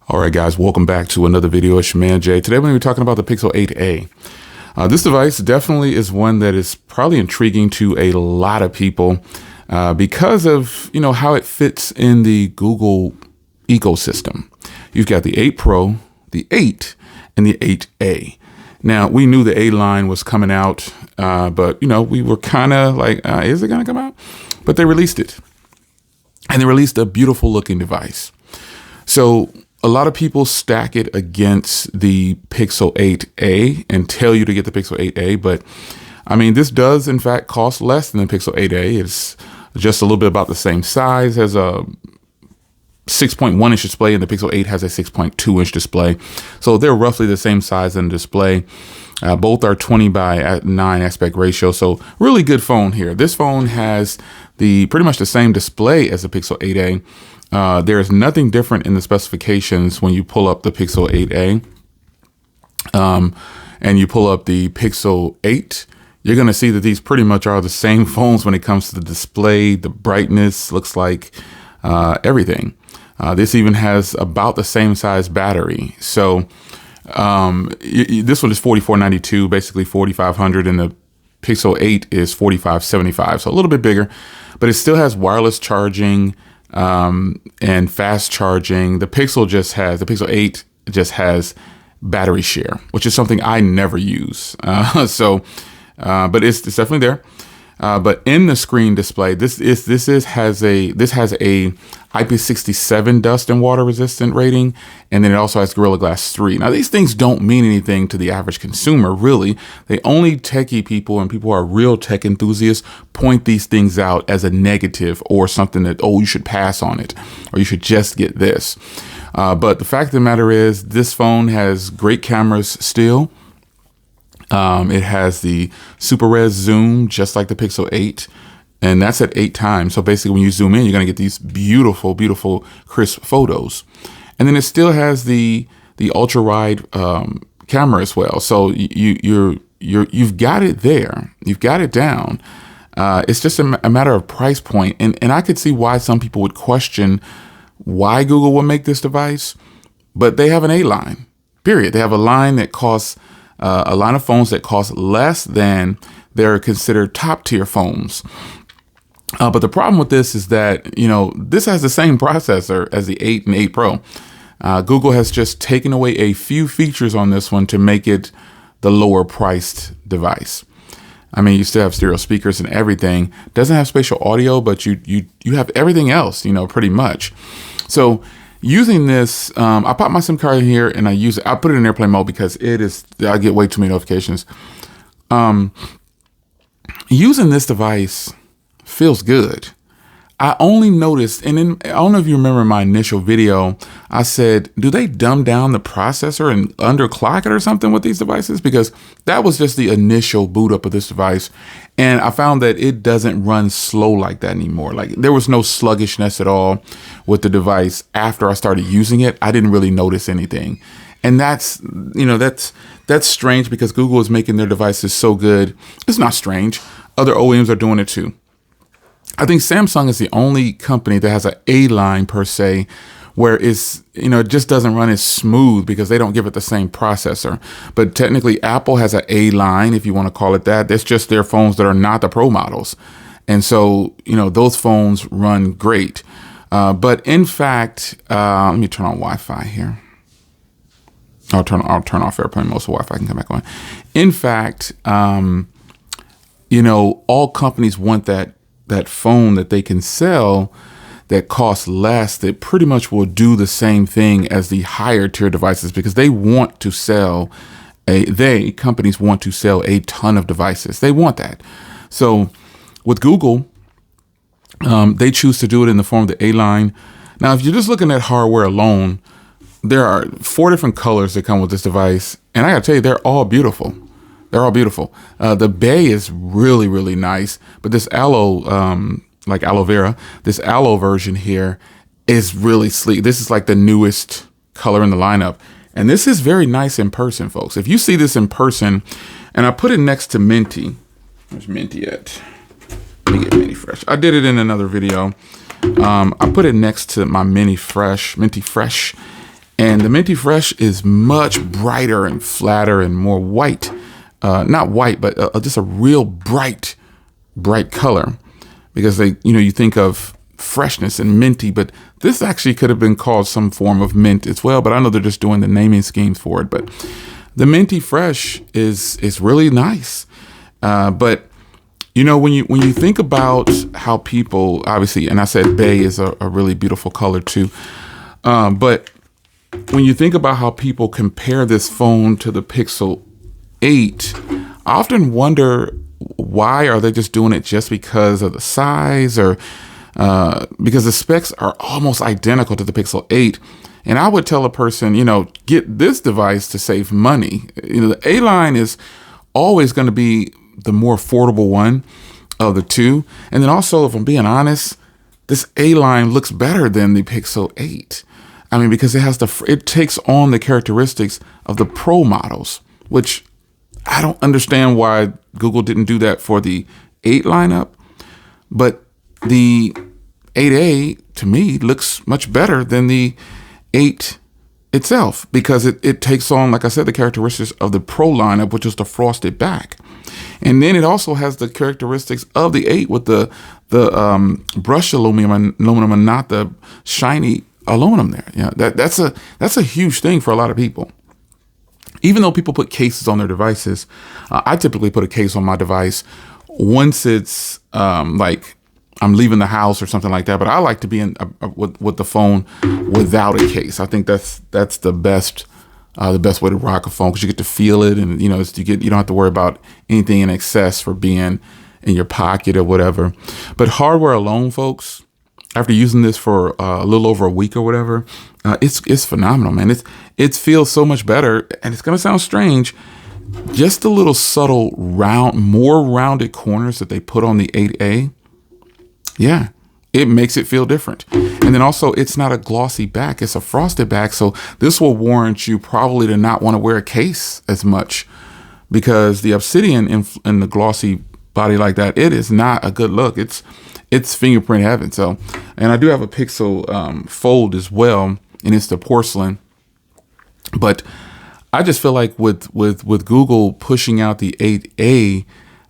All right, guys, welcome back to another video. It's your man Jay. Today we're going to be talking about the Pixel 8a. This device definitely is one that is probably intriguing to a lot of people because of how it fits in the Google ecosystem. You've got the 8 Pro, the 8, and the 8a. Now, we knew the A line was coming out, but we were kind of like, is it going to come out? But they released it, and they released a beautiful looking device. So a lot of people stack it against the Pixel 8a and tell you to get the Pixel 8a, but I mean, this does in fact cost less than the Pixel 8a. It's just a little bit about the same size, has a 6.1 inch display, and the Pixel 8 has a 6.2 inch display. So they're roughly the same size in the display. Both are 20:9 aspect ratio. So really good phone here. This phone has pretty much the same display as the Pixel 8a. There is nothing different in the specifications when you pull up the Pixel 8a and you pull up the Pixel 8. You're going to see that these pretty much are the same phones when it comes to the display, the brightness, looks like everything. This even has about the same size battery. So this one is $4492, basically $4500, and the Pixel 8 is $4575, so a little bit bigger, but it still has wireless charging and fast charging. The Pixel 8 just has battery share, which is something I never use. But it's definitely there. But in the screen display, this has a IP67 dust and water resistant rating, and then it also has Gorilla Glass 3. Now, these things don't mean anything to the average consumer, really. They only techie people and people who are real tech enthusiasts point these things out as a negative or something that, oh, you should pass on it, or you should just get this. But the fact of the matter is, this phone has great cameras still. It has the super res zoom, just like the Pixel 8, and that's at 8 times. So basically when you zoom in, you're going to get these beautiful, beautiful crisp photos. And then it still has the ultra wide camera as well. So you've got it there. You've got it down. It's just a matter of price point. And I could see why some people would question why Google would make this device, but they have an A line, period. They have a line that costs a line of phones that cost less than their considered top tier phones. But the problem with this is that, this has the same processor as the 8 and 8 Pro. Google has just taken away a few features on this one to make it the lower priced device. I mean, you still have stereo speakers and everything. Doesn't have spatial audio, but you have everything else, pretty much. So using this, I pop my SIM card in here and I use it. I put it in airplane mode because I get way too many notifications. Using this device feels good. I only noticed, and then I don't know if you remember my initial video, I said, do they dumb down the processor and underclock it or something with these devices? Because that was just the initial boot up of this device. And I found that it doesn't run slow like that anymore. Like, there was no sluggishness at all with the device. After I started using it, I didn't really notice anything. And that's strange because Google is making their devices so good. It's not strange. Other OEMs are doing it too. I think Samsung is the only company that has an A line per se, where it just doesn't run as smooth because they don't give it the same processor. But technically Apple has an A line, if you want to call it that. That's just their phones that are not the Pro models. And so, those phones run great. But in fact, let me turn on Wi-Fi here. I'll turn off airplane mode so Wi-Fi can come back on. In fact, all companies want that phone that they can sell that costs less, that pretty much will do the same thing as the higher tier devices, because they want to sell companies want to sell a ton of devices. They want that. So with Google, they choose to do it in the form of the A line. Now, if you're just looking at hardware alone, there are 4 different colors that come with this device. And I gotta tell you, they're all beautiful. They're all beautiful. The bay is really, really nice, but this aloe, like aloe vera, this aloe version here is really sleek. This is like the newest color in the lineup. And this is very nice in person, folks. If you see this in person, and I put it next to Minty. Where's Minty at? Let me get Minty Fresh. I did it in another video. I put it next to my Minty Fresh, And the Minty Fresh is much brighter and flatter and more white. Not white, but just a real bright color. Because you think of freshness and minty, but this actually could have been called some form of mint as well. But I know they're just doing the naming schemes for it. But the Minty Fresh is really nice. But when you think about how people, obviously, and I said bay is a really beautiful color too. But when you think about how people compare this phone to the Pixel 8, I often wonder, why are they just doing it just because of the size, or because the specs are almost identical to the Pixel 8? And I would tell a person, get this device to save money. The A line is always going to be the more affordable one of the two. And then also, if I'm being honest, this A line looks better than the Pixel 8. I mean, because it takes on the characteristics of the Pro models, which I don't understand why Google didn't do that for the 8 lineup. But the 8A, to me, looks much better than the 8 itself, because it takes on, like I said, the characteristics of the Pro lineup, which is the frosted back. And then it also has the characteristics of the 8 with the brushed aluminum and not the shiny aluminum there. That's a huge thing for a lot of people. Even though people put cases on their devices, I typically put a case on my device once it's like I'm leaving the house or something like that. But I like to be in with the phone without a case. I think that's the best way to rock a phone, because you get to feel it, and you don't have to worry about anything in excess for being in your pocket or whatever. But hardware alone, folks, after using this for a little over a week or whatever, it's phenomenal, man. It feels so much better, and it's gonna sound strange. Just the little subtle more rounded corners that they put on the 8A, yeah, it makes it feel different. And then also, it's not a glossy back; it's a frosted back. So this will warrant you probably to not want to wear a case as much, because the Obsidian in the glossy body like that, it is not a good look. It's fingerprint heaven. So, and I do have a Pixel Fold as well, and it's the porcelain. But I just feel like with Google pushing out the 8A,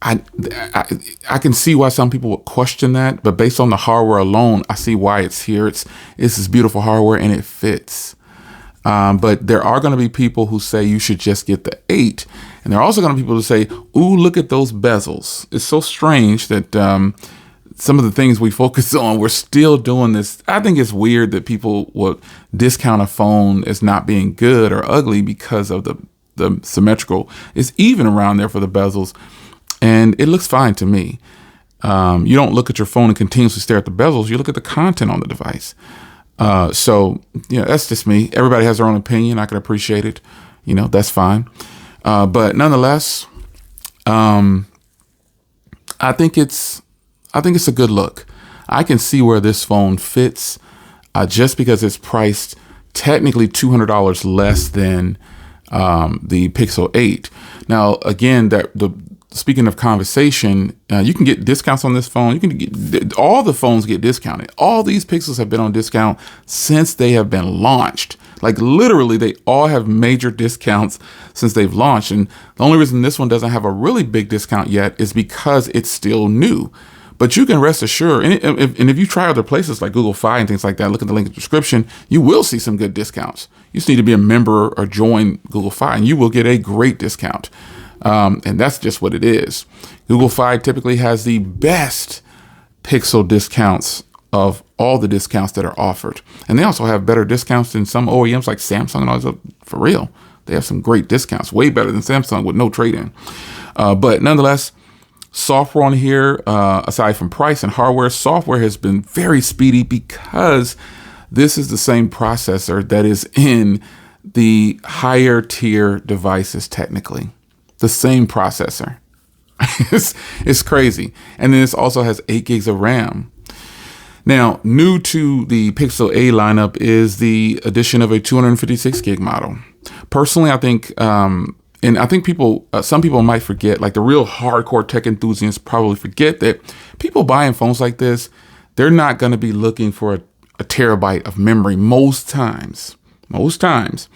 I can see why some people would question that. But based on the hardware alone, I see why it's here. It's this beautiful hardware, and it fits. But there are going to be people who say you should just get the 8. And there are also going to be people who say, ooh, look at those bezels. It's so strange that some of the things we focus on, we're still doing this. I think it's weird that people will discount a phone as not being good or ugly because of the symmetrical. It's even around there for the bezels, and it looks fine to me. You don't look at your phone and continuously stare at the bezels. You look at the content on the device. So, that's just me. Everybody has their own opinion. I can appreciate it. That's fine. But nonetheless, I think it's a good look. I can see where this phone fits, just because it's priced technically $200 less than the Pixel 8. Now, again, speaking of conversation, you can get discounts on this phone. You can get all the phones get discounted. All these Pixels have been on discount since they have been launched. Like literally, they all have major discounts since they've launched. And the only reason this one doesn't have a really big discount yet is because it's still new. But you can rest assured, and if you try other places like Google Fi and things like that, look at the link in the description, you will see some good discounts. You just need to be a member or join Google Fi, and you will get a great discount. And that's just what it is. Google Fi typically has the best Pixel discounts of all the discounts that are offered. And they also have better discounts than some OEMs like Samsung and all that. For real, they have some great discounts, way better than Samsung with no trade-in. But nonetheless, software on here, aside from price and hardware, software has been very speedy, because this is the same processor that is in the higher tier devices technically. The same processor. It's crazy. And then this also has 8 gigs of RAM. Now, new to the Pixel A lineup is the addition of a 256 gig model. Personally, I think, and I think some people might forget, like the real hardcore tech enthusiasts probably forget that people buying phones like this, they're not going to be looking for a terabyte of memory most times. most times,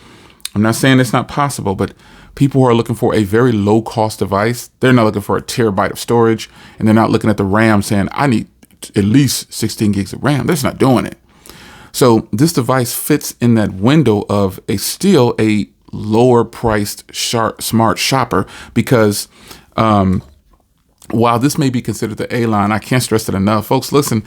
I'm not saying it's not possible, but people who are looking for a very low cost device, they're not looking for a terabyte of storage, and they're not looking at the RAM saying, I need at least 16 gigs of RAM. They're just not doing it. So this device fits in that window of still a lower priced smart shopper, because while this may be considered the A line, I can't stress it enough. Folks, listen,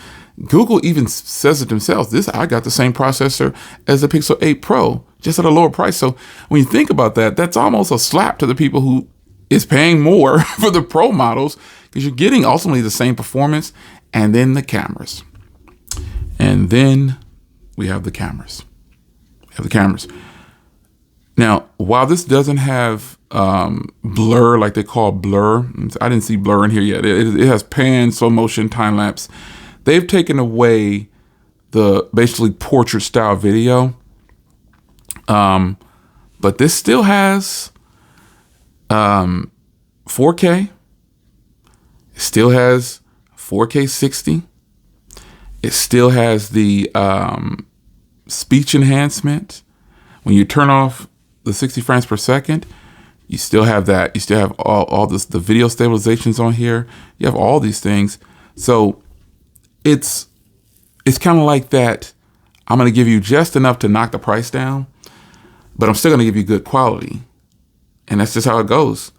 Google even says it themselves. I got the same processor as the Pixel 8 Pro, just at a lower price. So when you think about that, that's almost a slap to the people who is paying more for the Pro models, because you're getting ultimately the same performance. And then the cameras. And then we have the cameras. Now, while this doesn't have blur, like they call blur, I didn't see blur in here yet. It has pan, slow motion, time lapse. They've taken away the basically portrait style video. But this still has 4K. It still has 4K 60. It still has the speech enhancement. When you turn off the 60 frames per second, you still have that. You still have all this, the video stabilizations on here. You have all these things. So it's kind of like that. I'm going to give you just enough to knock the price down, but I'm still going to give you good quality. And that's just how it goes.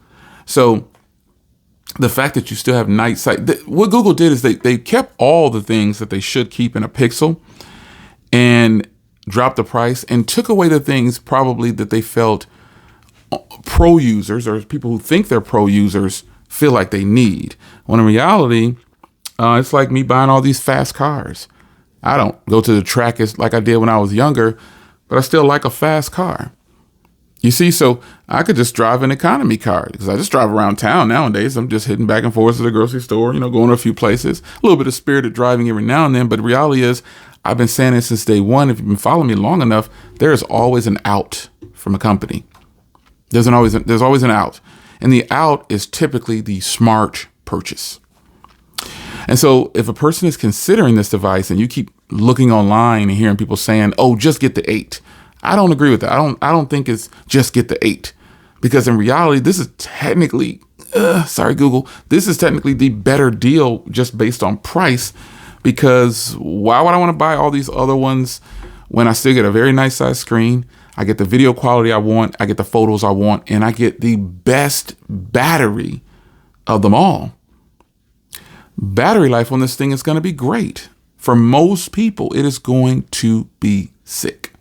So the fact that you still have night sight, what Google did is they kept all the things that they should keep in a Pixel and dropped the price and took away the things probably that they felt pro users or people who think they're pro users feel like they need. When in reality, it's like me buying all these fast cars. I don't go to the track like I did when I was younger, but I still like a fast car. You see, so I could just drive an economy car because I just drive around town nowadays. I'm just hitting back and forth to the grocery store, going to a few places, a little bit of spirited driving every now and then. But the reality is, I've been saying it since day one. If you've been following me long enough, there is always an out from a company. There's always an out. And the out is typically the smart purchase. And so if a person is considering this device and you keep looking online and hearing people saying, oh, just get the 8. I don't agree with that. I don't think it's just get the 8, because in reality, this is technically, sorry, Google, this is technically the better deal just based on price, because why would I want to buy all these other ones when I still get a very nice size screen? I get the video quality I want. I get the photos I want, and I get the best battery of them all. Battery life on this thing is going to be great. For most people, it is going to be sick.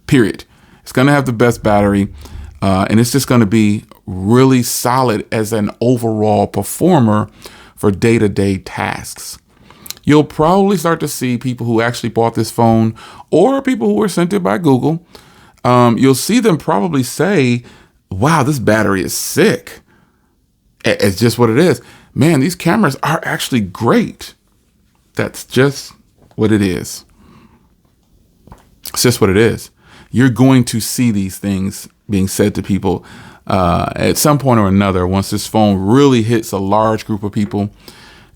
Period. It's going to have the best battery, and it's just going to be really solid as an overall performer for day-to-day tasks. You'll probably start to see people who actually bought this phone or people who were sent it by Google. You'll see them probably say, wow, this battery is sick. It's just what it is. Man, these cameras are actually great. That's just what it is. It's just what it is. You're going to see these things being said to people at some point or another once this phone really hits a large group of people.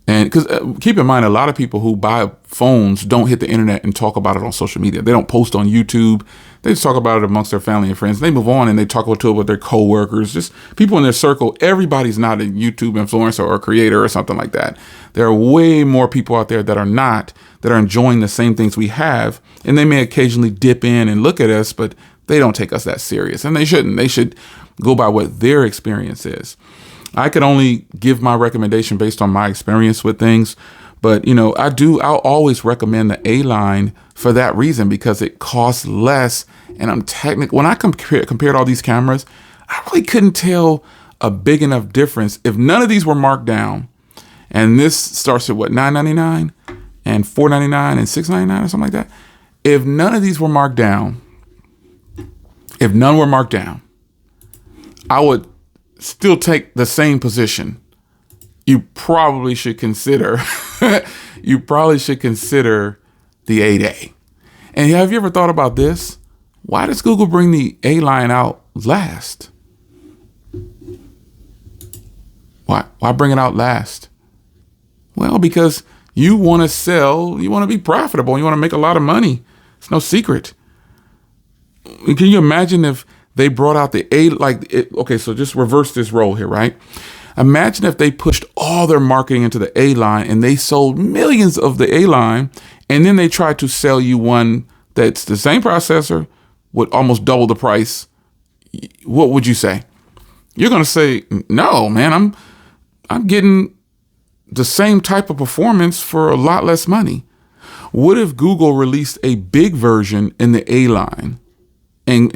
And because keep in mind, a lot of people who buy phones don't hit the internet and talk about it on social media. They don't post on YouTube. They just talk about it amongst their family and friends. They move on and they talk to it with their coworkers, just people in their circle. Everybody's not a YouTube influencer or a creator or something like that. There are way more people out there that are not, that are enjoying the same things we have. And they may occasionally dip in and look at us, but they don't take us that serious. And they shouldn't. They should go by what their experience is. I could only give my recommendation based on my experience with things. But, I'll always recommend the A-line for that reason, because it costs less. And when I compared all these cameras, I really couldn't tell a big enough difference. If none of these were marked down, and this starts at what, $9.99 and $4.99 and $6.99 or something like that. If none of these were marked down, I would still take the same position. You probably should consider the 8A. And have you ever thought about this? Why does Google bring the A-line out last? Why bring it out last? Well, because you want to sell, you want to be profitable, you want to make a lot of money. It's no secret. Can you imagine if they brought out the A, okay, so just reverse this role here, right? Imagine if they pushed all their marketing into the A line and they sold millions of the A line, and then they tried to sell you one that's the same processor with almost double the price. What would you say? You're going to say, no, man, I'm getting the same type of performance for a lot less money. What if Google released a big version in the A line and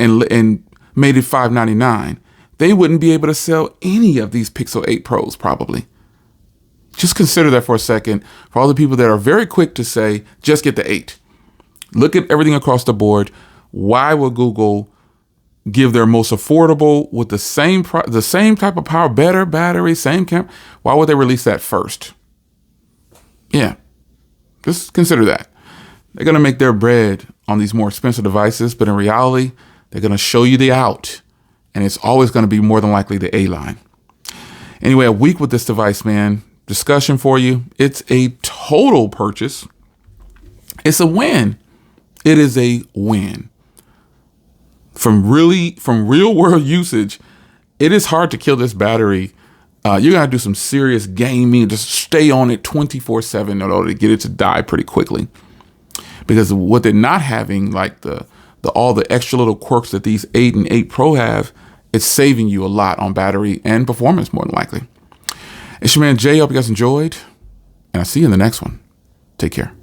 made it $599? They wouldn't be able to sell any of these Pixel 8 Pros probably. Just consider that for a second. For all the people that are very quick to say, just get the 8. Look at everything across the board. Why would Google give their most affordable with the same type of power, better battery, same camera? Why would they release that first? Yeah, just consider that. They're going to make their bread on these more expensive devices, but in reality, they're going to show you the out, and it's always going to be more than likely the A line. Anyway, a week with this device, man. Discussion for you. It's a total purchase. It's a win. It is a win. From real world usage, it is hard to kill this battery. You got to do some serious gaming, just stay on it 24/7 in order to get it to die pretty quickly. Because what they're not having, like all the extra little quirks that these 8 and 8 Pro have, it's saving you a lot on battery and performance more than likely. It's your man Jay. Hope you guys enjoyed, and I'll see you in the next one. Take care.